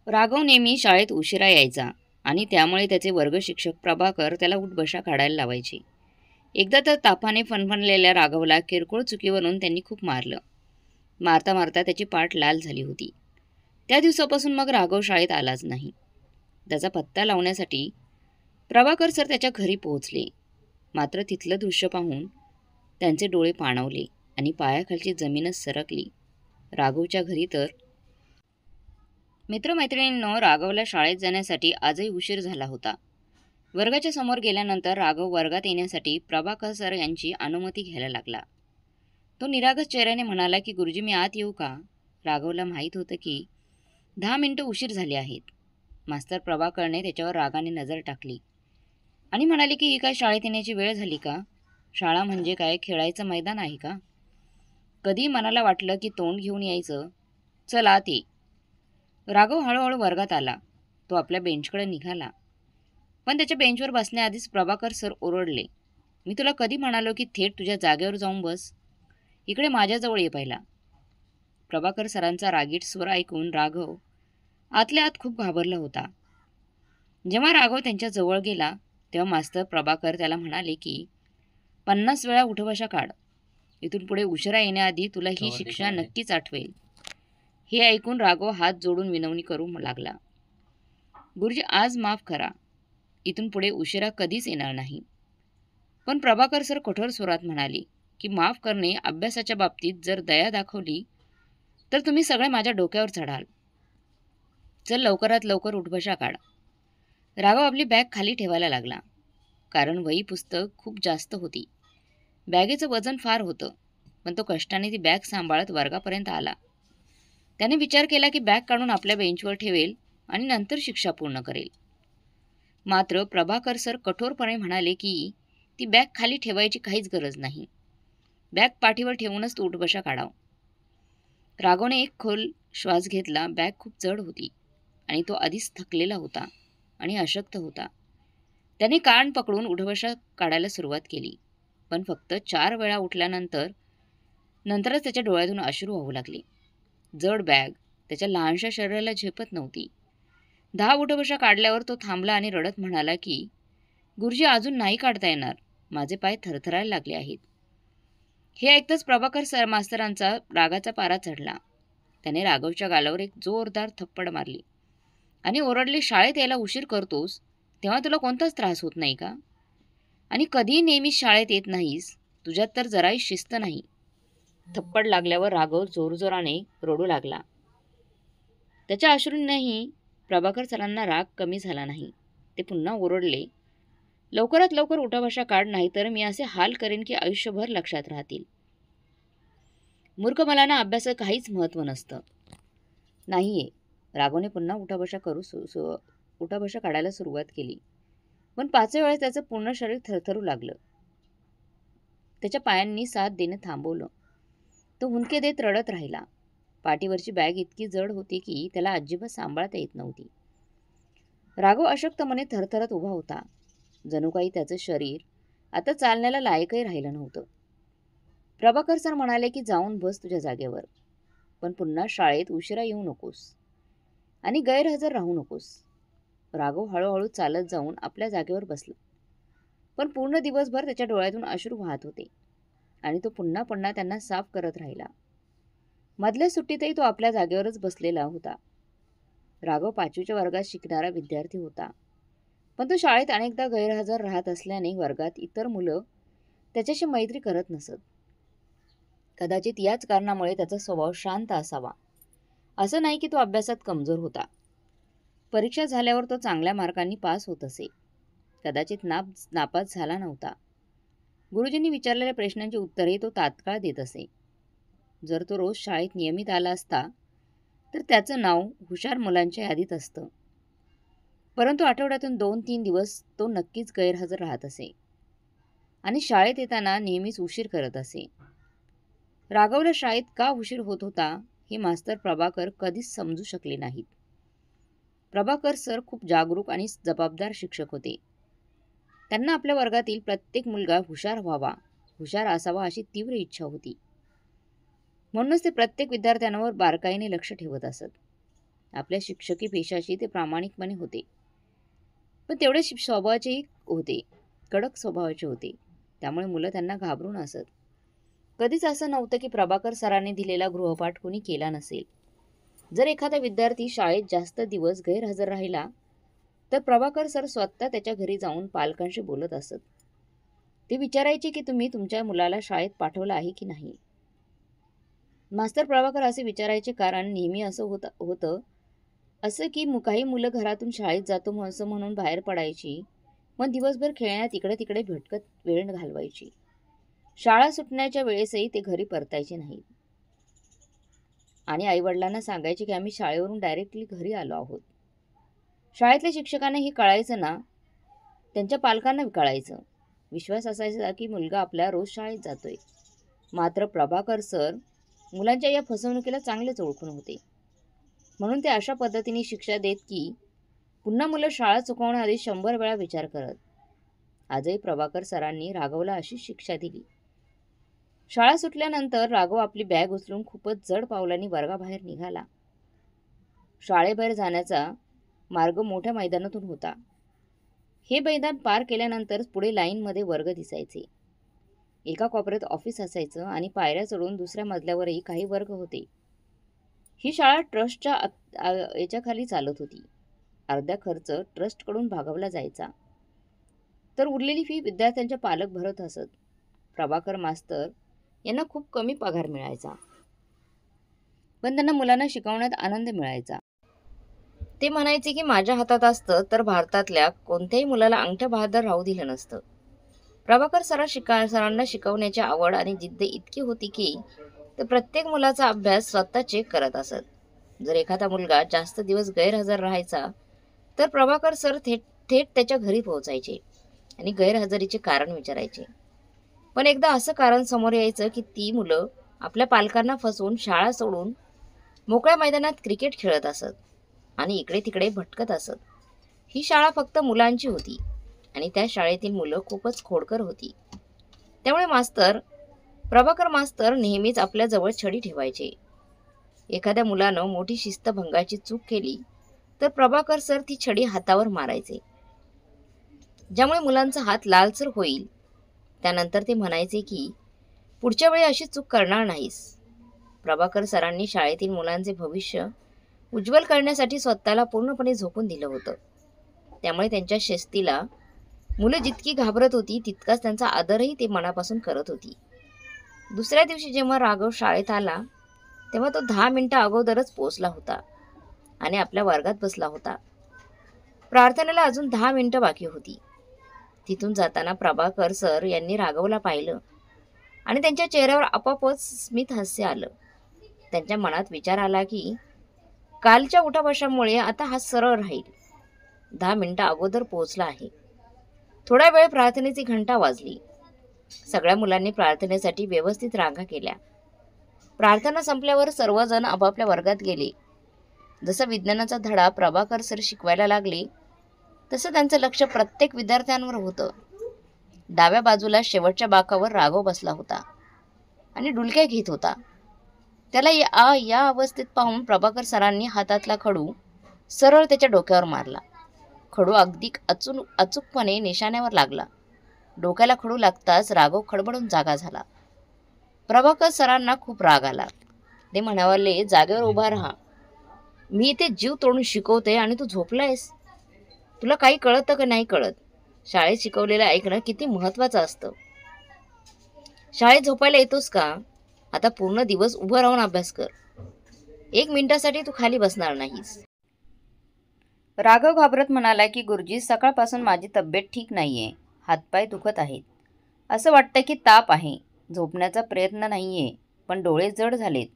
राघव नेहमी शाळेत उशिरा यायचा आणि त्यामुळे त्याचे वर्ग शिक्षक प्रभाकर त्याला उठबशा काढायला लावायचे. एकदा तर तापाने फणफणलेल्या राघवला किरकोळ चुकीवरून त्यांनी खूप मारलं. मारता मारता त्याची पाठ लाल झाली होती. त्या दिवसापासून मग राघव शाळेत आलाच नाही. त्याचा पत्ता लावण्यासाठी प्रभाकर सर त्याच्या घरी पोहोचले. मात्र तिथलं दृश्य पाहून त्यांचे डोळे पाणावले आणि पायाखालची जमीनच सरकली. राघवच्या घरी तर मित्रमैत्रिणींनो, राघवला शाळेत जाण्यासाठी आजही उशीर झाला होता. वर्गाच्या समोर गेल्यानंतर राघव वर्गात येण्यासाठी प्रभाकर सर यांची अनुमती घ्यायला लागला. तो निरागस चेहऱ्याने म्हणाला की गुरुजी, मी आत येऊ का? राघवला माहीत होतं की 10 मिनिटं उशीर झाले आहेत. मास्तर प्रभाकरने त्याच्यावर रागाने नजर टाकली आणि म्हणाले की ही काय शाळेत येण्याची वेळ झाली का? शाळा म्हणजे काय खेळायचं मैदान आहे का? कधी मनाला वाटलं की तोंड घेऊन यायचं? चल आत ये. राघव हळूहळू वर्गात आला. तो आपल्या बेंचकडे निघाला, पण त्याच्या बेंचवर बसण्याआधीच प्रभाकर सर ओरडले, मी तुला कधी म्हणालो की थेट तुझ्या जागेवर जाऊन बस? इकडे माझ्याजवळ ये पहिला. प्रभाकर सरांचा रागीट स्वर ऐकून राघव आतल्या आत खूप घाबरला होता. जेव्हा राघव त्यांच्या जवळ गेला तेव्हा मास्तर प्रभाकर त्याला म्हणाले की 50 वेळा उठबशा काढ. इथून पुढे उशिरा येण्याआधी तुला ही शिक्षा नक्कीच आठवेल. हे ऐकून राघव हात जोडून विनवणी करू लागला, गुरुजी आज माफ करा, इथून पुढे उशिरा कधीच येणार नाही. पण प्रभाकर सर कठोर स्वरात म्हणाले की माफ करणे अभ्यासाच्या बाबतीत जर दया दाखवली तर तुम्ही सगळे माझ्या डोक्यावर चढाल. चल लवकरात लवकर उठबशा काढ. राघव आपली बॅग खाली ठेवायला लागला, कारण वही पुस्तक खूप जास्त होती. बॅगेचं वजन फार होतं, पण तो कष्टाने ती बॅग सांभाळत वर्गापर्यंत आला. त्याने विचार केला की बॅग काढून आपल्या बेंचवर ठेवेल आणि नंतर शिक्षा पूर्ण करेल. मात्र प्रभाकर सर कठोरपणे म्हणाले की ती बॅग खाली ठेवायची काहीच गरज नाही. बॅग पाठीवर ठेवूनच तो उठबशा काढाव. राघवने एक खोल श्वास घेतला. बॅग खूप जड होती आणि तो आधीच थकलेला होता आणि अशक्त होता. त्याने कान पकडून उठबशा काढायला सुरुवात केली, पण फक्त 4 वेळा उठल्यानंतरच त्याच्या डोळ्यातून अश्रू वाहू लागले. जड बॅग त्याच्या लहानशा शरीराला झेपत नव्हती. 10 उठबशा काढल्यावर तो थांबला आणि रडत म्हणाला की गुरुजी, अजून नाही काढता येणार, माझे पाय थरथरायला लागले आहेत. हे ऐकताच प्रभाकर सर मास्तरांचा रागाचा पारा चढला. त्याने राघवच्या गालावर एक जोरदार थप्पड मारली आणि ओरडले, शाळेत यायला उशीर करतोस तेव्हा तुला कोणताच त्रास होत नाही का? आणि कधीही नेहमीच शाळेत येत नाहीस, तुझ्यात तर जराही शिस्त नाही. थप्पड लागल्यावर राघव जोरजोराने रडू लागला. त्याच्या अश्रूंनीही प्रभाकर सरांना राग कमी झाला नाही. ते पुन्हा ओरडले, लवकरात लवकर उठाबशा काढ, नाही तर मी असे हाल करेन की आयुष्यभर लक्षात राहतील. मूर्ख मुलांना अभ्यासाचं काहीच महत्त्व नसतं. नाहीये. राघवने पुन्हा उठाबशा काढायला सुरुवात केली, पण 5व्या वेळेस त्याचं पूर्ण शरीर थरथरू लागलं. त्याच्या पायांनी साथ देणं थांबवलं. तो हुंदके देत रडत राहिला. पाठीवरची बॅग इतकी जड होती की त्याला अजिबात सांभाळता येत नव्हती. राघव अशक्तपणे थरथरत उभा होता. जणू काही त्याचं शरीर आता चालण्याला लायकही राहिलं नव्हतं. प्रभाकर सर म्हणाले की जाऊन बस तुझ्या जागेवर, पण पुन्हा शाळेत उशिरा येऊ नकोस आणि गैरहजर राहू नकोस. राघव हळूहळू चालत जाऊन आपल्या जागेवर बसला, पण पूर्ण दिवसभर त्याच्या डोळ्यातून अश्रू वाहत होते आणि तो पुन्हा पुन्हा त्यांना साफ करत राहिला. मधल्या सुट्टीतही तो आपल्या जागेवरच बसलेला होता. राघव 5वीच्या वर्गात शिकणारा विद्यार्थी होता, पण तो शाळेत अनेकदा गैरहजर राहत असल्याने वर्गात इतर मुलं त्याच्याशी मैत्री करत नसत. कदाचित याच कारणामुळे त्याचा स्वभाव शांत असावा. असं नाही की तो अभ्यासात कमजोर होता. परीक्षा झाल्यावर तो चांगल्या मार्कांनी पास होत असे. कदाचित नापास झाला नव्हता. गुरुजींनी विचारलेल्या प्रश्नांची उत्तरेही तो तात्काळ देत असे. जर तो रोज शाळेत नियमित आला असता तर त्याचं नाव हुशार मुलांच्या यादीत असतं. परंतु आठवड्यातून 2-3 दिवस तो नक्कीच गैरहजर राहत असे आणि शाळेत येताना नेहमीच उशीर करत असे. राघवला शाळेत का उशीर होत होता हे मास्तर प्रभाकर कधीच समजू शकले नाहीत. प्रभाकर सर खूप जागरूक आणि जबाबदार शिक्षक होते. त्यांना आपल्या वर्गातील प्रत्येक मुलगा हुशार व्हावा, हुशार असावा अशी तीव्र इच्छा होती. म्हणूनच ते प्रत्येक विद्यार्थ्यांवर बारकाईने लक्ष ठेवत असत. आपल्या शिक्षकी पेशाशी ते प्रामाणिकपणे होते, पण तेवढे स्वभावाचेही होते, कडक स्वभावाचे होते. त्यामुळे मुलं त्यांना घाबरून असत. कधीच असं नव्हतं की प्रभाकर सरांनी दिलेला गृहपाठ कोणी केला नसेल. जर एखादा विद्यार्थी शाळेत जास्त दिवस गैरहजर राहिला तर प्रभाकर सर स्वतः त्याच्या घरी जाऊन पालकांशी बोलत असत. ते विचारायचे की तुम्ही तुमच्या मुलाला शाळेत पाठवलं आहे की नाही. मास्तर प्रभाकर असे विचारायचे कारण नेहमी असं होतं असं की काही मुलं घरातून शाळेत जातो असं म्हणून बाहेर पडायची, मग दिवसभर खेळण्यात इकडे तिकडे भटकत वेळ घालवायची. शाळा सुटण्याच्या वेळेसही ते घरी परतायचे नाहीत आणि आईवडिलांना सांगायचे की आम्ही शाळेवरून डायरेक्टली घरी आलो आहोत. शाळेतल्या शिक्षकांना हे कळायचं ना, त्यांच्या पालकांना कळायचं. विश्वास असायचा की मुलगा आपल्या रोज शाळेत जातोय. मात्र प्रभाकर सर मुलांच्या या फसवणुकीला चांगलेच ओळखून होते. म्हणून ते अशा पद्धतीने शिक्षा देत की पुन्हा मुलं शाळा चुकवण्याआधी 100 वेळा विचार करत. आजही प्रभाकर सरांनी राघवला अशी शिक्षा दिली. शाळा सुटल्यानंतर राघव आपली बॅग उचलून खूपच जड पावलांनी वर्गाबाहेर निघाला. शाळेबाहेर जाण्याचा मार्ग मोठ्या मैदानातून होता. हे मैदान पार केल्यानंतर पुढे लाईनमध्ये वर्ग दिसायचे. एका कोपऱ्यात ऑफिस असायचं आणि पायऱ्या चढून दुसऱ्या मजल्यावरही काही वर्ग होते. ही शाळा ट्रस्टच्या याच्याखाली चालत होती. अर्धा खर्च ट्रस्टकडून भागवला जायचा, तर उरलेली फी विद्यार्थ्यांचे पालक भरत असत. प्रभाकर मास्तर यांना खूप कमी पगार मिळायचा, पण त्यांना मुलांना शिकवण्यात आनंद मिळायचा. ते म्हणायचे की माझ्या हातात असतं तर भारतातल्या कोणत्याही मुलाला अंगठं बहादर राहू दिलं नसतं. प्रभाकर सरांना शिकवण्याची आवड आणि जिद्द इतकी होती की ते प्रत्येक मुलाचा अभ्यास स्वतः चेक करत असत. जर एखादा मुलगा जास्त दिवस गैरहजर राहायचा तर प्रभाकर सर थेट त्याच्या घरी पोहोचायचे आणि गैरहजेरीचे कारण विचारायचे. पण एकदा असं कारण समोर यायचं की ती मुलं आपल्या पालकांना फसवून शाळा सोडून मोकळ्या मैदानात क्रिकेट खेळत असत आणि इकडे तिकडे भटकत असत. ही शाळा फक्त मुलांची होती आणि त्या शाळेतील मुलं खूपच खोडकर होती. त्यामुळे प्रभाकर मास्तर नेहमीच आपल्या जवळ छडी ठेवायचे. एखाद्या मुलानं मोठी शिस्तभंगाची चूक केली तर प्रभाकर सर ती छडी हातावर मारायचे, ज्यामुळे मुलांचा हात लालसर होईल. त्यानंतर ते म्हणायचे की पुढच्या वेळी अशी चूक करणार नाहीस. प्रभाकर सरांनी शाळेतील मुलांचे भविष्य उज्ज्वल करण्यासाठी स्वतःला पूर्णपणे झोकून दिलं होतं. त्यामुळे त्यांच्या शिस्तीला मुलं जितकी घाबरत होती तितकाच त्यांचा आदरही ते मनापासून करत होती. दुसऱ्या दिवशी जेव्हा राघव शाळेत आला तेव्हा तो 10 मिनिटं अगोदरच पोहोचला होता आणि आपल्या वर्गात बसला होता. प्रार्थनेला अजून 10 मिनिटं बाकी होती. तिथून जाताना प्रभाकर सर यांनी राघवला पाहिलं आणि त्यांच्या चेहऱ्यावर आपोआपच स्मित हास्य आलं. त्यांच्या मनात विचार आला की कालच्या उठाबशामुळे आता हा सरळ राहील. 10 मिनिटं अगोदर पोहोचला आहे. थोडा वेळ प्रार्थनेची घंटा वाजली. सगळ्या मुलांनी प्रार्थनेसाठी व्यवस्थित रांगा केल्या. प्रार्थना संपल्यावर सर्वजण आपापल्या वर्गात गेले. जसं विज्ञानाचा धडा प्रभाकर सर शिकवायला लागले तसं त्यांचं लक्ष प्रत्येक विद्यार्थ्यांवर होतं. डाव्या बाजूला शेवटच्या बाकावर राघव बसला होता आणि डुलक्या घेत होता. त्याला या अवस्थेत पाहून प्रभाकर सरांनी हातातला खडू सरळ त्याच्या डोक्यावर मारला. खडू अगदी अचूकपणे निशाण्यावर लागला. डोक्याला खडू लागताच राघव खडबडून जागा झाला. प्रभाकर सरांना खूप राग आला. ते म्हणाले, जागेवर उभा राहा. मी इथे जीव तोडून शिकवते आणि तू झोपलायस. तुला काही कळतं का नाही कळत? शाळेत शिकवलेलं ऐकणं किती महत्त्वाचं असतं. शाळेत झोपायला येतोस का? आता पूर्ण दिवस उभं राहून अभ्यास कर. 1 मिनिटासाठी तू खाली बसणार नाहीस. राघव घाबरत म्हणाला की गुरुजी, सकाळपासून माझी तब्येत ठीक नाहीये. हातपाय दुखत आहेत. असं वाटतं की ताप आहे. झोपण्याचा प्रयत्न नाहीये, पण डोळे जड झालेत.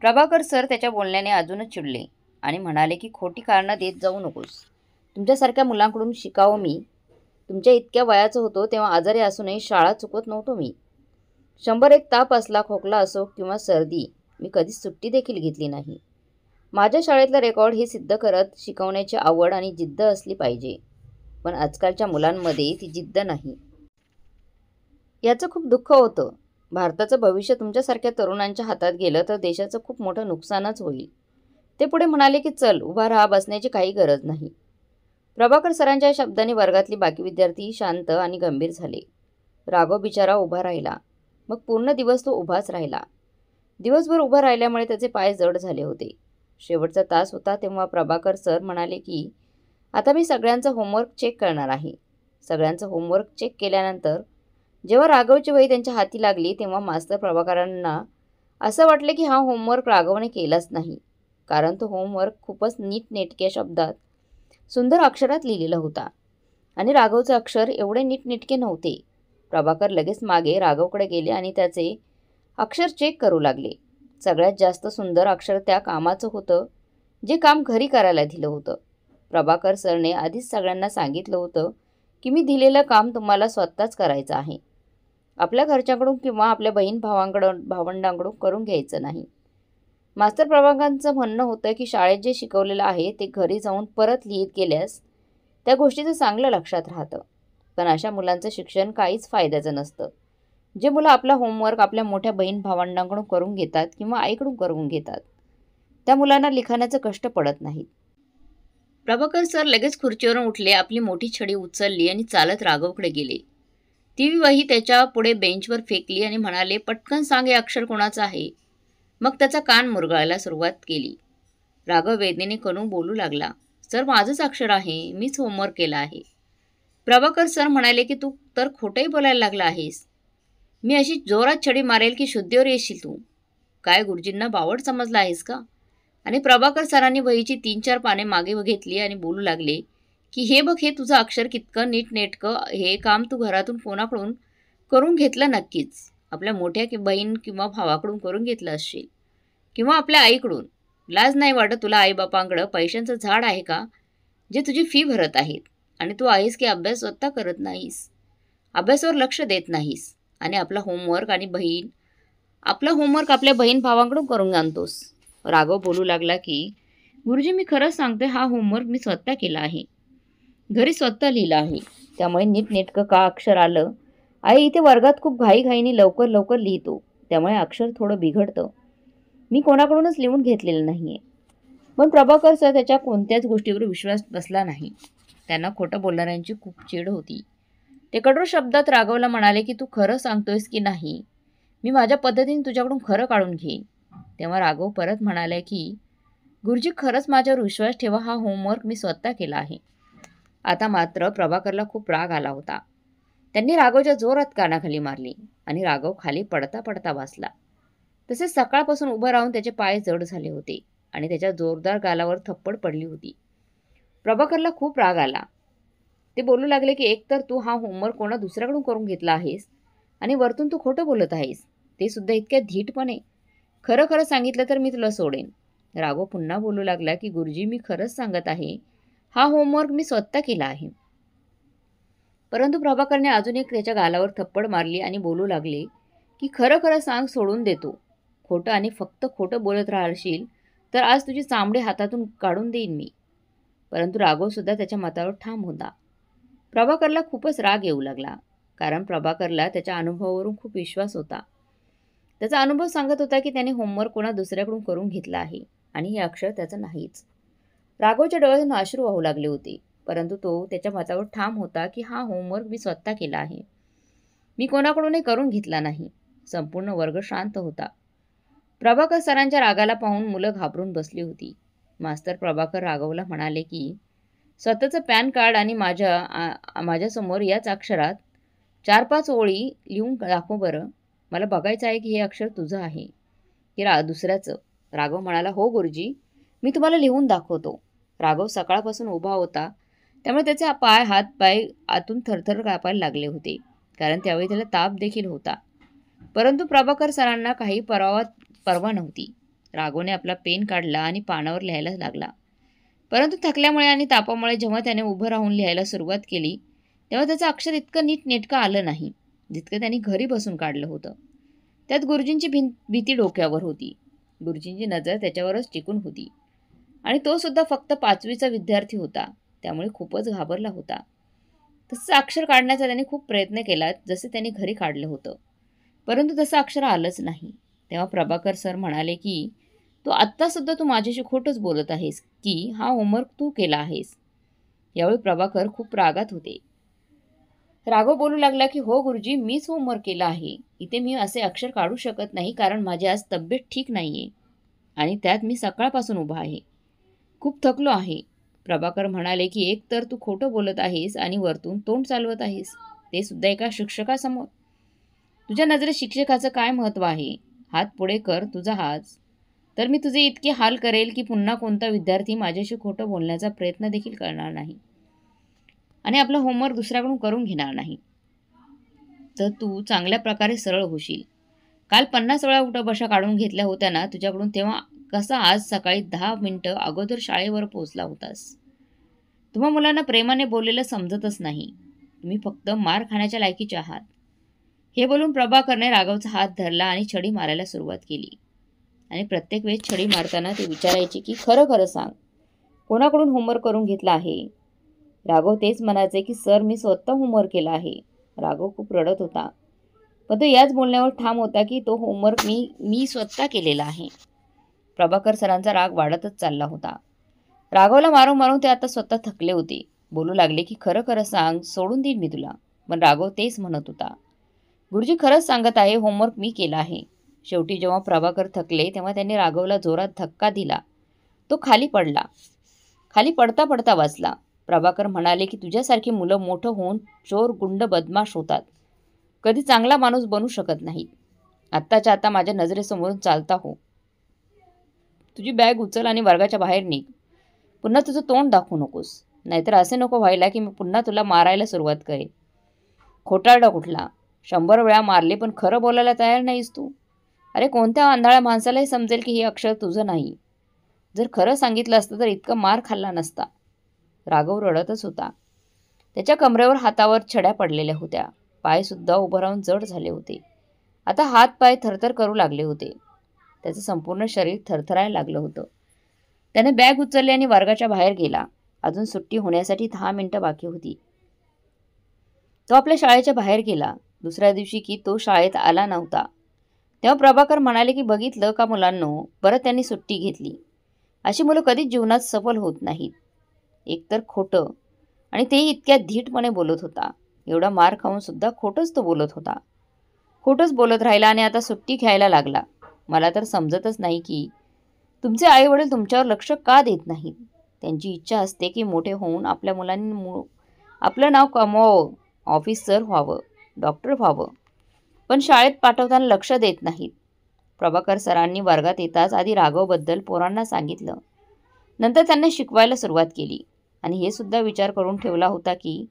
प्रभाकर सर त्याच्या बोलण्याने अजूनच चिडले आणि म्हणाले की खोटी कारणं देत जाऊ नकोस. तुमच्यासारख्या मुलांकडून शिकावं मी. तुमच्या इतक्या वयाचं होतो तेव्हा आजारी असूनही शाळा चुकवत नव्हतो मी. 101 ताप असला, खोकला असो किंवा सर्दी, मी कधीच सुट्टी देखील घेतली नाही. माझ्या शाळेतलं रेकॉर्ड हे सिद्ध करत शिकवण्याची आवड आणि जिद्द असली पाहिजे. पण आजकालच्या मुलांमध्ये ती जिद्द नाही. याचं खूप दुःख होतं. भारताचं भविष्य तुमच्यासारख्या तरुणांच्या हातात गेलं तर देशाचं खूप मोठं नुकसानच होईल. ते पुढे म्हणाले की चल उभा राहा, बसण्याची काही गरज नाही. प्रभाकर सरांच्या शब्दांनी वर्गातली बाकी विद्यार्थी शांत आणि गंभीर झाले. राघव बिचारा उभा राहिला. मग पूर्ण दिवस तो उभाच राहिला. दिवसभर उभा राहिल्यामुळे त्याचे पाय जड झाले होते. शेवटचा तास होता तेव्हा प्रभाकर सर म्हणाले की आता मी सगळ्यांचं होमवर्क चेक करणार आहे. सगळ्यांचं होमवर्क चेक केल्यानंतर जेव्हा राघवची वही त्यांच्या हाती लागली तेव्हा मास्तर प्रभाकरांना असं वाटलं की हा होमवर्क राघवने केलाच नाही, कारण तो होमवर्क खूपच नीटनेटक्या शब्दात सुंदर अक्षरात लिहिलेला होता आणि राघवचे अक्षर एवढे नीटनेटके नव्हते. प्रभाकर लगेच मागे राघवकडे गेले आणि त्याचे अक्षर चेक करू लागले. सगळ्यात जास्त सुंदर अक्षर त्या कामाचं होतं जे काम घरी करायला दिलं होतं. प्रभाकर सरने आधीच सगळ्यांना सांगितलं होतं की मी दिलेलं काम तुम्हाला स्वतःच करायचं आहे. आपल्या घरच्यांकडून किंवा आपल्या बहीण भावंडांकडून करून घ्यायचं नाही. मास्तर प्रभाकरांचं म्हणणं होतं की शाळेत जे शिकवलेलं आहे ते घरी जाऊन परत लिहित गेल्यास त्या गोष्टीचं चांगलं लक्षात राहतं. पण अशा मुलांचं शिक्षण काहीच फायद्याचं नसतं. जे मुलं आपला होमवर्क आपल्या मोठ्या बहीण भावंडांकडून करून घेतात किंवा आईकडून करून घेतात त्या मुलांना लिखाणाचं कष्ट पडत नाहीत. प्रभाकर सर लगेच खुर्चीवरून उठले, आपली मोठी छडी उचलली आणि चालत राघवकडे गेले. ती वही त्याच्या पुढे बेंचवर फेकली आणि म्हणाले, पटकन सांग हे अक्षर कोणाचं आहे. मग त्याचा कान मुरगळायला सुरुवात केली. राघव वेदनेने कणून बोलू लागला, सर माझंच अक्षर आहे, मीच होमवर्क केला आहे. प्रभाकर सर म्हणाले की तू तर खोटंही बोलायला लागला आहेस. मी अशी जोरात छडी मारेल की शुद्धीवर येशील तू. काय गुरुजींना बावड समजला आहेस का. आणि प्रभाकर सरांनी वहीची 3-4 पाने मागे घेतली आणि बोलू लागले की हे बघ, हे तुझं अक्षर कितकं नीटनेटकं, हे काम तू घरातून कोणाकडून करून घेतलं नक्कीच. आपल्या मोठ्या बहीण किंवा भावाकडून करून घेतलं असशील किंवा आपल्या आईकडून. लाज नाही वाटत तुला आईबापांकडं पैशांचं झाड आहे का जे तुझी फी भरत आहेत आणि तू आहेस की अभ्यास स्वतः करत नाहीस, अभ्यासावर लक्ष देत नाहीस आणि आपला होमवर्क आपल्या बहीण भावांकडून करून आणतोस. राघव बोलू लागला की गुरुजी मी खरंच सांगते, हा होमवर्क मी स्वतः केला आहे, घरी स्वतः लिहिलं आहे, त्यामुळे नीटनेटकं का अक्षर आलं. आई इथे वर्गात खूप घाईघाईने लवकर लवकर लिहितो त्यामुळे अक्षर थोडं बिघडतं. मी कोणाकडूनच लिहून घेतलेलं नाही आहे. पण प्रभाकर सर त्याच्या कोणत्याच गोष्टीवर विश्वास बसला नाही. त्यांना खोटं बोलणाऱ्यांची खूप चीड होती. ते कठोर शब्दात राघवला म्हणाले की तू खरं सांगतोयस की नाही, मी माझ्या पद्धतीने तुझ्याकडून खरं काढून घेईन. तेव्हा राघव परत म्हणाले की गुरुजी खरंच माझ्यावर विश्वास ठेवा, हा होमवर्क मी स्वतः केला आहे. आता मात्र प्रभाकरला खूप राग आला होता. त्यांनी राघवच्या जोरात कानाखाली मारली आणि राघव खाली पडता पडता बसला. तसेच सकाळपासून उभं राहून त्याचे पाय जड झाले होते आणि त्याच्या जोरदार गालावर थप्पड पडली होती. प्रभाकरला खूप राग आला. ते बोलू लागले की एकतर तू हा होमवर्क कोणा दुसऱ्याकडून करून घेतला आहेस आणि वरतून तू खोटं बोलत आहेस, ते सुद्धा इतक्या धीटपणे. खरं खरं सांगितलं तर मी तुला सोडेन. राघव पुन्हा बोलू लागला की गुरुजी मी खरंच सांगत आहे, हा होमवर्क मी स्वतः केला आहे. परंतु प्रभाकरने अजून एक त्याच्या गालावर थप्पड मारली आणि बोलू लागले की खरं खरं सांग, सोडून देतो. खोटं आणि फक्त खोटं बोलत राहशील तर आज तुझी चामडे हातातून काढून देईन मी. परंतु राघवसुद्धा त्याच्या मतावर ठाम होता. प्रभाकरला खूपच राग येऊ लागला, कारण प्रभाकरला त्याच्या अनुभवावरून खूप विश्वास होता. त्याचा अनुभव सांगत होता की त्याने होमवर्क कोणा दुसऱ्याकडून करून घेतला आहे आणि हे अक्षर त्याचं नाहीच. राघवच्या डोळ्यातून अश्रू वाहू लागले होते, परंतु तो त्याच्या मतावर ठाम होता की हा होमवर्क मी स्वतः केला आहे, मी कोणाकडूनही करून घेतला नाही. संपूर्ण वर्ग शांत होता. प्रभाकर सरांच्या रागाला पाहून मुलं घाबरून बसली होती. मास्तर प्रभाकर राघवला म्हणाले की स्वतःचं पॅन कार्ड आणि माझ्यासमोर याच अक्षरात 4-5 ओळी लिहून दाखव बरं, मला बघायचं आहे की हे अक्षर तुझं आहे की दुसऱ्याचं. राघव म्हणाला, हो गुरुजी, मी तुम्हाला लिहून दाखवतो. राघव सकाळपासून उभा होता त्यामुळे त्याचे हात-पाय आतून थरथर कापायला लागले होते, कारण त्यावेळी त्याला ताप देखील होता. परंतु प्रभाकर सरांना काही परवा नव्हती. राघवने आपला पेन काढला आणि पानावर लिहायला लागला. परंतु थकल्यामुळे आणि तापामुळे जेव्हा त्याने उभं राहून लिहायला सुरुवात केली तेव्हा त्याचं अक्षर इतकं नीटनेटकं आलं नाही जितकं त्यांनी घरी बसून काढलं होतं. त्यात गुरुजींची भीती डोक्यावर होती. गुरुजींची नजर त्याच्यावरच टिकून होती आणि तो सुद्धा फक्त 5वीचा विद्यार्थी होता, त्यामुळे खूपच घाबरला होता. तसं अक्षर काढण्याचा त्याने खूप प्रयत्न केला जसे त्याने घरी काढलं होतं, परंतु तसं अक्षर आलंच नाही. तेव्हा प्रभाकर सर म्हणाले की तो आत्तासुद्धा तू माझ्याशी खोटंच बोलत आहेस की हा होमवर्क तू केला आहेस. यावेळी प्रभाकर खूप रागात होते. राघव बोलू लागला की हो गुरुजी, मीच होमवर्क केला आहे. इथे मी असे अक्षर काढू शकत नाही कारण माझी आज तब्येत ठीक नाहीये आणि त्यात मी सकाळपासून उभा आहे. खूप थकलो आहे. प्रभाकर म्हणाले की एक तर तू खोटं बोलत आहेस आणि वरतून तोंड चालवत आहेस, ते सुद्धा एका शिक्षकासमोर. तुझ्या नजरेत शिक्षकाचं काय महत्त्व आहे? हात पुढे कर तुझा हात, तर मी तुझे इतके हाल करेल की पुन्हा कोणता विद्यार्थी माझ्याशी खोटं बोलण्याचा प्रयत्न देखील करणार नाही आणि आपला होमवर्क दुसऱ्याकडून करून घेणार नाही. तर तू चांगल्या प्रकारे सरळ होशील. काल 50 वेळा उठा बशा काढून घेतल्या होत्या ना तुझ्याकडून, तेव्हा कसा आज सकाळी 10 मिनिटं अगोदर शाळेवर पोहोचला होतास? तुम्हा मुलांना प्रेमाने बोललेलं समजतच नाही. तुम्ही फक्त मार खाण्याच्या लायकीचे आहात. हे बोलून प्रभाकरने राघवचा हात धरला आणि छडी मारायला सुरुवात केली. आणि प्रत्येक वेळेस छडी मारताना ते विचारायचे की खरं खरं सांग, कोणाकडून होमवर्क करून घेतला आहे? राघव तेच म्हणायचे की सर, मी स्वतः होमवर्क केला आहे. राघव खूप रडत होता, पण तो याच बोलण्यावर ठाम होता की तो होमवर्क मी स्वतः केलेला आहे. प्रभाकर सरांचा राग वाढतच चालला होता. राघवला मारून मारून ते आता स्वतः थकले होते. बोलू लागले की खरं खरं सांग, सोडून देईन मी तुला. पण राघव तेच म्हणत होता, गुरुजी खरंच सांगत आहे, होमवर्क मी केला आहे. शेवटी जेव्हा प्रभाकर थकले तेव्हा त्यांनी राघवला जोरात धक्का दिला. तो खाली पडला. खाली पडता पडता वाचला. प्रभाकर म्हणाले की तुझ्यासारखी मुलं मोठं होऊन चोर, गुंड, बदमाश होतात. कधी चांगला माणूस बनू शकत नाहीत. आत्ताच्या आता माझ्या नजरेसमोरून चालता हो. तुझी बॅग उचल आणि वर्गाच्या बाहेर निघ. पुन्हा तुझं तोंड दाखवू नकोस. नाहीतर असे नको व्हायला की मी पुन्हा तुला मारायला सुरुवात करेन. खोटारडा कुठला. 100 वेळा मारले पण खरं बोलायला तयार नाहीस तू. अरे कोणत्या आंधळ्या माणसालाही समजेल की हे अक्षर तुझं नाही. जर खरं सांगितलं असतं तर इतका मार खाल्ला नसता. राघव रडतच होता. त्याच्या कमरेवर हातावर छड्या पडलेल्या होत्या. पायसुद्धा उभं राहून जड झाले होते. आता हात पाय थरथर करू लागले होते. त्याचं संपूर्ण शरीर थरथरायला लागलं होतं. त्याने बॅग उचलली आणि वर्गाच्या बाहेर गेला. अजून सुट्टी होण्यासाठी 10 मिनिटं बाकी होती. तो आपल्या शाळेच्या बाहेर गेला. दुसऱ्या दिवशी की तो शाळेत आला नव्हता. तेव्हा प्रभाकर म्हणाले की बघितलं का मुलांनो, परत त्यांनी सुट्टी घेतली. अशी मुलं कधीच जीवनात सफल होत नाहीत. एकतर खोटं, आणि तेही इतक्या धीटपणे बोलत होता. एवढा मार खाऊन सुद्धा खोटंच तो बोलत होता. खोटंच बोलत राहिला आणि आता सुट्टी घ्यायला लागला. मला तर समजतच नाही की तुमचे आईवडील तुमच्यावर लक्ष का देत नाहीत. त्यांची इच्छा असते की मोठे होऊन आपल्या मुलांनी आपलं नाव कमवावं, ऑफिसर व्हावं, डॉक्टर व्हावं, पण शाळेत पाठवताना लक्ष देत नाहीत. प्रभाकर सरांनी वर्गात येताच आधी राघवबद्दल पोरांना सांगितलं. नंतर त्यांनी शिकवायला सुरुवात केली आणि हे सुद्धा विचार करून ठेवला होता की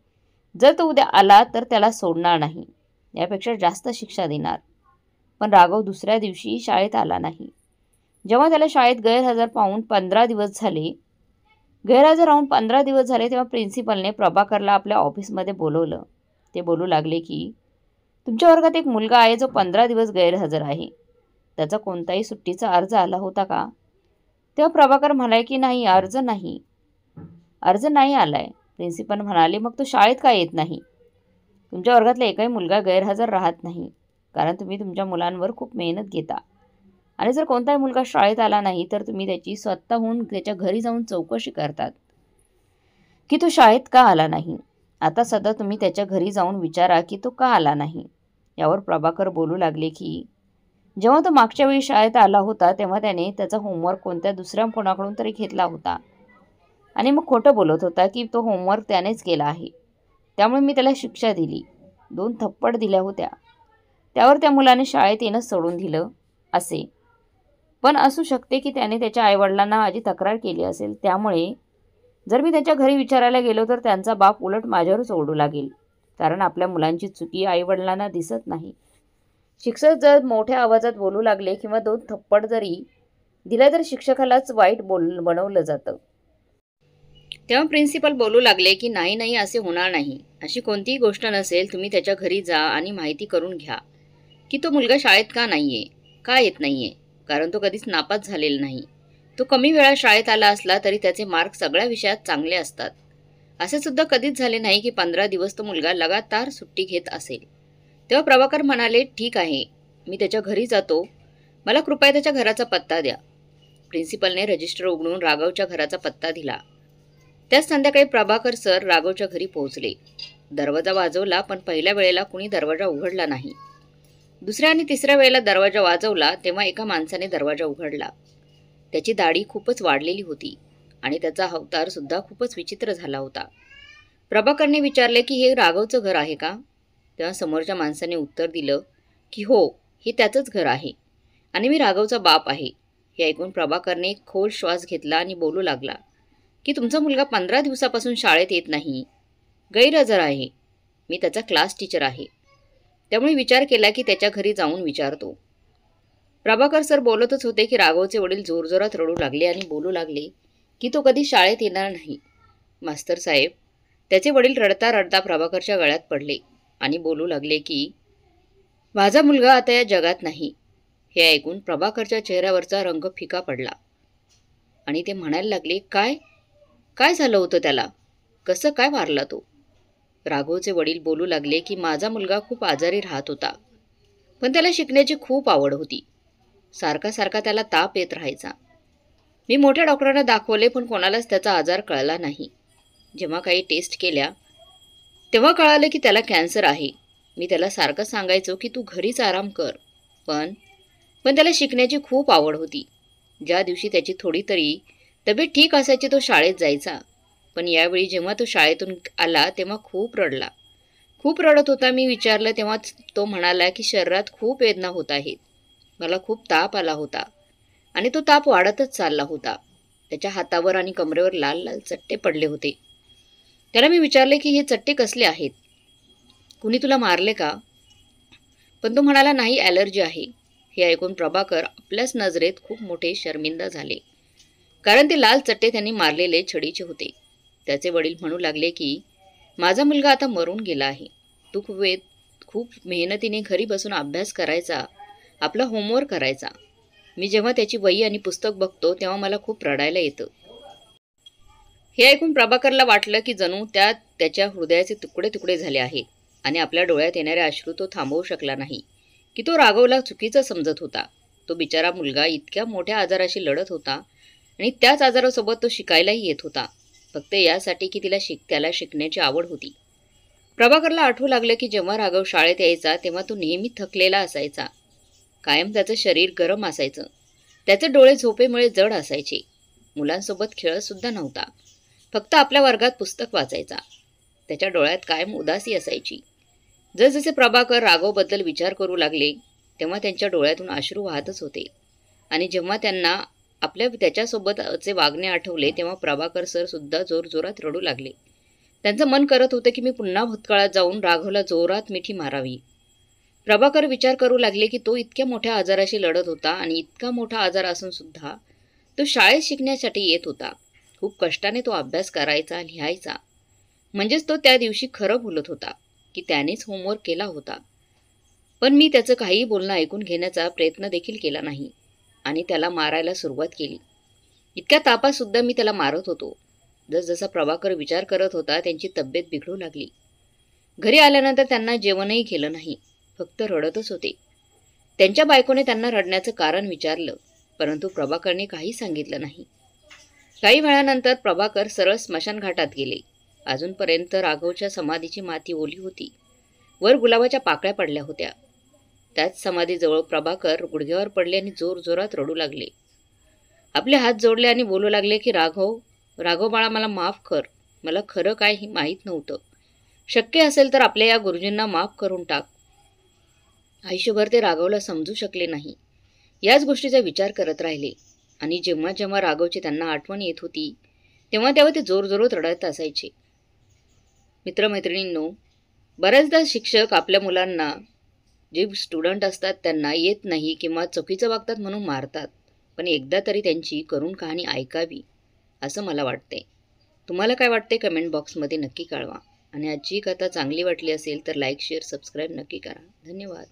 जर तो उद्या आला तर त्याला सोडणार नाही, यापेक्षा जास्त शिक्षा देणार. पण राघव दुसऱ्या दिवशी शाळेत आला नाही. जेव्हा त्याला शाळेत गैरहजर राहून 15 दिवस झाले तेव्हा प्रिन्सिपलने प्रभाकरला आपल्या ऑफिसमध्ये बोलवलं. ते बोलू लागले की तुमच्या वर्गात एक मुलगा आहे जो 15 दिवस गैरहजर आहे. त्याचा कोणताही सुट्टीचा अर्ज आला होता का? तेव्हा प्रभाकर म्हणाले की नाही, अर्ज नाही आलाय. प्रिन्सिपल म्हणाले मग तो शाळेत का येत नाही? तुमच्या वर्गातला एकही मुलगा गैरहजर राहत नाही कारण तुम्ही तुमच्या मुलांवर खूप मेहनत घेता. आणि जर कोणताही मुलगा शाळेत आला नाही तर तुम्ही त्याची स्वतःहून त्याच्या घरी जाऊन चौकशी करतात की तो शाळेत का आला नाही. आता सध्या तुम्ही त्याच्या घरी जाऊन विचारा की तो का आला नाही. यावर प्रभाकर बोलू लागले की जेव्हा तो मागच्या वेळी शाळेत आला होता तेव्हा त्याने त्याचा होमवर्क कोणत्या दुसऱ्या कोणाकडून तरी घेतला होता आणि मग खोटं बोलत होता की तो होमवर्क त्यानेच केला आहे. त्यामुळे मी त्याला शिक्षा दिली, 2 थप्पड दिल्या होत्या. त्यावर त्या मुलाने शाळेत येणं सोडून दिलं असे. पण असू शकते की त्याने त्याच्या आईवडिलांना माझी तक्रार केली असेल. त्यामुळे जर मी त्याच्या घरी विचारायला गेलो तर त्यांचा बाप उलट माझ्यावरच ओरडू लागेल, कारण आपल्या मुलांची चुकी आईवडिलांना दिसत नाही. शिक्षक जर मोठ्या आवाजात बोलू लागले किंवा 2 थप्पड जरी दिला तर शिक्षकालाच वाईट बनवलं जातं. तेव्हा प्रिन्सिपल बोलू लागले की नाही असे होणार नाही. अशी कोणतीही गोष्ट नसेल. तुम्ही त्याच्या घरी जा आणि माहिती करून घ्या की तो मुलगा शाळेत का येत नाहीये. कारण तो कधीच नापास झालेला नाही. तो कमी वेळा शाळेत आला असला तरी त्याचे मार्क सगळ्या विषयात चांगले असतात. असे सुद्धा कधीच झाले नाही की 15 दिवस तो मुलगा लगातार सुट्टी घेत असेल. तेव्हा प्रभाकर म्हणाले ठीक आहे, मी त्याच्या घरी जातो. मला कृपया त्याच्या घराचा पत्ता द्या. प्रिन्सिपलने रजिस्टर उघडून राघवच्या घराचा पत्ता दिला. त्याच संध्याकाळी प्रभाकर सर राघवच्या घरी पोहोचले. दरवाजा वाजवला, पण पहिल्या वेळेला कुणी दरवाजा उघडला नाही. दुसऱ्या आणि तिसऱ्या वेळेला दरवाजा वाजवला तेव्हा एका माणसाने दरवाजा उघडला. त्याची दाढी खूपच वाढलेली होती आणि त्याचा अवतार सुद्धा खूपच विचित्र झाला होता. प्रभाकरने विचारले की हे राघवचं घर आहे का? तेव्हा समोरच्या माणसाने उत्तर दिलं की हो, हे त्याचंच घर आहे आणि मी राघवचा बाप आहे. हे ऐकून प्रभाकरने एक खोल श्वास घेतला आणि बोलू लागला की तुमचा मुलगा 15 दिवसापासून शाळेत येत नाही, गैरहजर आहे. मी त्याचा क्लास टीचर आहे, त्यामुळे विचार केला की त्याच्या घरी जाऊन विचारतो. प्रभाकर सर बोलतच होते की राघवचे वडील जोरजोरात रडू लागले आणि बोलू लागले की तो कधी शाळेत येणार नाही. मास्तर साहेब, त्याचे वडील रडता रडता प्रभाकरच्या गळ्यात पडले आणि बोलू लागले की माझा मुलगा आता या जगात नाही. हे ऐकून प्रभाकरच्या चेहऱ्यावरचा रंग फिका पडला आणि ते म्हणायला लागले, काय काय झालं होतं त्याला? कसं काय वारला तो? राघवचे वडील बोलू लागले की माझा मुलगा खूप आजारी राहत होता, पण त्याला शिकण्याची खूप आवड होती. सारखा सारखा त्याला ताप येत राहायचा. मी मोठ्या डॉक्टरांना दाखवले, पण कोणालाच त्याचा आजार कळला नाही. जेव्हा काही टेस्ट केल्या तेव्हा कळालं की त्याला कॅन्सर आहे. मी त्याला सारखं सांगायचो की तू घरीच आराम कर, पण त्याला शिकण्याची खूप आवड होती. ज्या दिवशी त्याची थोडी तरी तब्येत ठीक असायची तो शाळेत जायचा, पण यावेळी जेव्हा तो शाळेतून आला तेव्हा खूप रडला. खूप रडत होता. मी विचारलं तेव्हा तो म्हणाला की शरीरात खूप वेदना होत आहेत, मला खूप ताप आला होता आणि तो ताप वाढतच चालला होता. त्याच्या हातावर आणि कमरेवर लाल लाल चट्टे पडले होते. त्याला मी विचारले की हे चट्टे कसले आहेत, कुणी तुला मारले का? पण तो म्हणाला नाही, ॲलर्जी आहे. हे ऐकून प्रभाकर आपल्याच नजरेत खूप मोठे शर्मिंदा झाले, कारण ते लाल चट्टे त्यांनी मारलेले छडीचे होते. त्याचे वडील म्हणू लागले की माझा मुलगा आता मरून गेला आहे. तू खूप मेहनतीने घरी बसून अभ्यास करायचा, आपला होमवर्क करायचा. मी जेव्हा त्याची वही आणि पुस्तक बघतो तेव्हा मला खूप रडायला येतं. हे ऐकून प्रभाकरला वाटलं की जणू त्याच्या हृदयाचे तुकडे तुकडे झाले आहेत आणि आपल्या डोळ्यात येणारे अश्रू तो थांबवू शकला नाही की तो राघवला चुकीचं समजत होता. तो बिचारा मुलगा इतक्या मोठ्या आजाराशी लढत होता आणि त्याच आजारासोबत तो शिकायलाही येत होता, फक्त यासाठी की त्याला शिकण्याची आवड होती. प्रभाकरला आठवू लागलं की जेव्हा राघव शाळेत यायचा तेव्हा तो नेहमी थकलेला असायचा. कायम त्याचं शरीर गरम असायचं. त्याचे डोळे झोपेमुळे जड असायचे. मुलांसोबत खेळतसुद्धा नव्हता, फक्त आपल्या वर्गात पुस्तक वाचायचा. त्याच्या डोळ्यात कायम उदासी असायची. जसजसे प्रभाकर राघवबद्दल विचार करू लागले तेव्हा त्यांच्या डोळ्यातून अश्रू वाहतच होते आणि जेव्हा त्यांना त्याच्यासोबतचे वागणे आठवले तेव्हा प्रभाकर सर सुद्धा जोरजोरात रडू लागले. त्यांचं मन करत होतं की मी पुन्हा भूतकाळात जाऊन राघवला जोरात मिठी मारावी. प्रभाकर विचार करू लागले की तो इतक्या मोठ्या आजाराशी लढत होता आणि इतका मोठा आजार असून सुद्धा तो शाळेत शिकण्यासाठी येत होता. खूप कष्टाने तो अभ्यास करायचा, लिहायचा. म्हणजेच तो त्या दिवशी खरं बोलत होता की त्यानेच होमवर्क केला होता. पण मी त्याचं काहीही बोलणं ऐकून घेण्याचा प्रयत्न देखील केला नाही आणि त्याला मारायला सुरुवात केली. इतक्या तापात सुद्धा मी त्याला मारत होतो. जसजसा प्रभाकर विचार करत होता त्यांची तब्येत बिघडू लागली. घरी आल्यानंतर त्यांना जेवणही केलं नाही, फक्त रडतच होते. त्यांच्या बायकोने त्यांना रडण्याचं कारण विचारलं, परंतु प्रभाकरने काही सांगितलं नाही. काही वेळानंतर प्रभाकर सरळ स्मशानघाटात गेले. अजूनपर्यंत राघवच्या समाधीची माती ओली होती. वर गुलाबाच्या पाकळ्या पडल्या होत्या. त्याच समाधीजवळ प्रभाकर गुडघ्यावर पडले आणि जोरजोरात रडू लागले. आपले हात जोडले आणि बोलू लागले की राघव बाळा, मला माफ कर. मला खरं काय हे माहीत नव्हतं. शक्य असेल तर आपल्या या गुरुजींना माफ करून टाक. आयुष्यभर ते राघवला समजू शकले नाही. याच गोष्टीचा विचार करत राहिले आणि जेव्हा जेव्हा राघवची त्यांना आठवण येत होती तेव्हा ते जोरजोरात रडत असायचे. मित्रमैत्रिणींनो, बऱ्याचदा शिक्षक आपल्या मुलांना, जे स्टुडंट असतात त्यांना येत नाही किंवा चुकीचं वागतात म्हणून मारतात, पण एकदा तरी त्यांची करुण कहाणी ऐकावी असं मला वाटते. तुम्हाला काय वाटते कमेंट बॉक्समध्ये नक्की कळवा आणि आजची कथा चांगली वाटली असेल तर लाईक, शेअर, सबस्क्राईब नक्की करा. धन्यवाद.